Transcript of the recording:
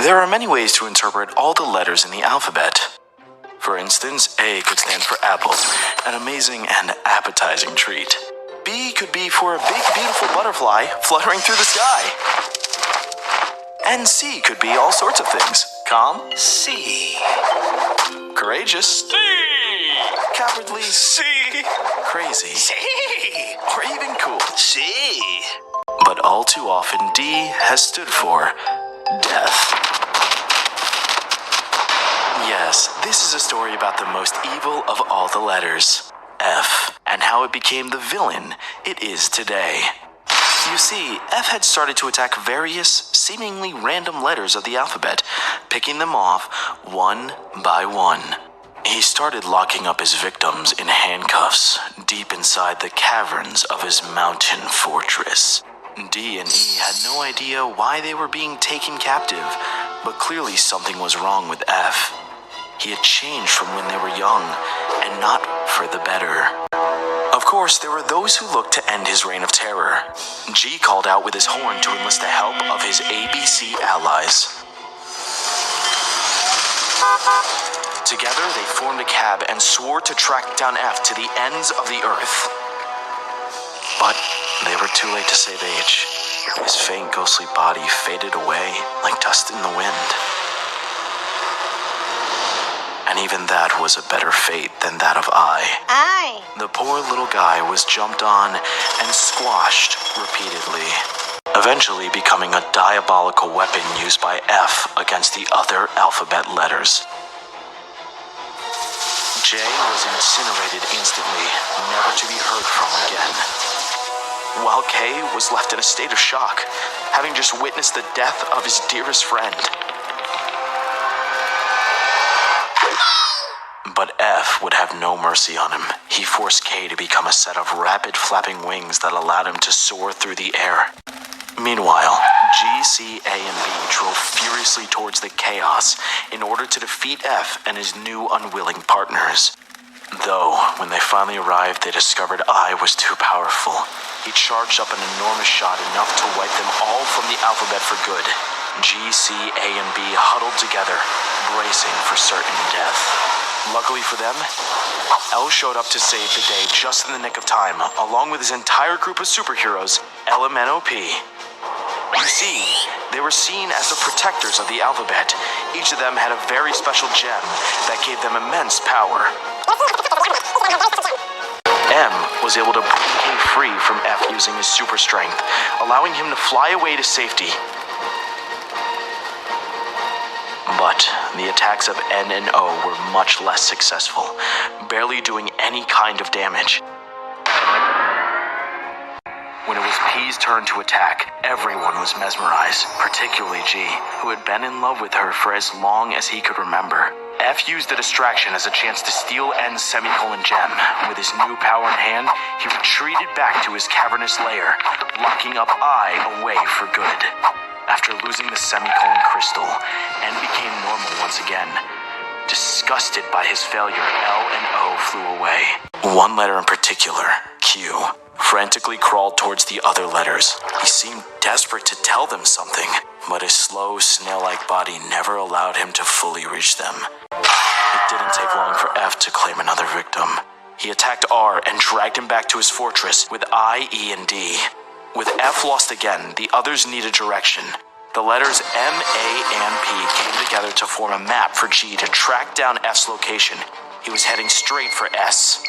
There are many ways to interpret all the letters in the alphabet. For instance, A could stand for apple, an amazing and appetizing treat. B could be for a big, beautiful butterfly fluttering through the sky. And C could be all sorts of things. Calm, C. Courageous, C. Cowardly, C. Crazy, C. Or even cool, C. But all too often, D has stood for death. Yes, this is a story about the most evil of all the letters, F, and how it became the villain it is today. You see, F had started to attack various, seemingly random letters of the alphabet, picking them off one by one. He started locking up his victims in handcuffs deep inside the caverns of his mountain fortress. D and E had no idea why they were being taken captive, but clearly something was wrong with F. He had changed from when they were young, and not for the better. Of course, there were those who looked to end his reign of terror. G called out with his horn to enlist the help of his ABC allies. Together, they formed a cab and swore to track down F to the ends of the earth. But they were too late to save H. His faint, ghostly body faded away like dust in the wind. And even that was a better fate than that of I. The poor little guy was jumped on and squashed repeatedly, eventually becoming a diabolical weapon used by F against the other alphabet letters. J was incinerated instantly, never to be heard from again. While K was left in a state of shock, having just witnessed the death of his dearest friend. But F would have no mercy on him. He forced K to become a set of rapid flapping wings that allowed him to soar through the air. Meanwhile, G, C, A, and B drove furiously towards the chaos in order to defeat F and his new unwilling partners. Though, when they finally arrived, they discovered I was too powerful. He charged up an enormous shot, enough to wipe them all from the alphabet for good. G, C, A, and B huddled together, bracing for certain death. Luckily for them, L showed up to save the day just in the nick of time, along with his entire group of superheroes, LMNOP. You see, they were seen as the protectors of the alphabet. Each of them had a very special gem that gave them immense power. M was able to break free from F using his super strength, allowing him to fly away to safety. But the attacks of N and O were much less successful, barely doing any kind of damage. When it was P's turn to attack, everyone was mesmerized, particularly G, who had been in love with her for as long as he could remember. F used the distraction as a chance to steal N's semicolon gem. With his new power in hand, he retreated back to his cavernous lair, locking up I away for good. After losing the semicolon crystal, N became normal once again. Disgusted by his failure, L and O flew away. One letter in particular, Q, frantically crawled towards the other letters. He seemed desperate to tell them something, but his slow, snail-like body never allowed him to fully reach them. It didn't take long for F to claim another victim. He attacked R and dragged him back to his fortress with I, E, and D. With F lost again, the others needed direction. The letters M, A, and P came together to form a map for G to track down F's location. He was heading straight for S.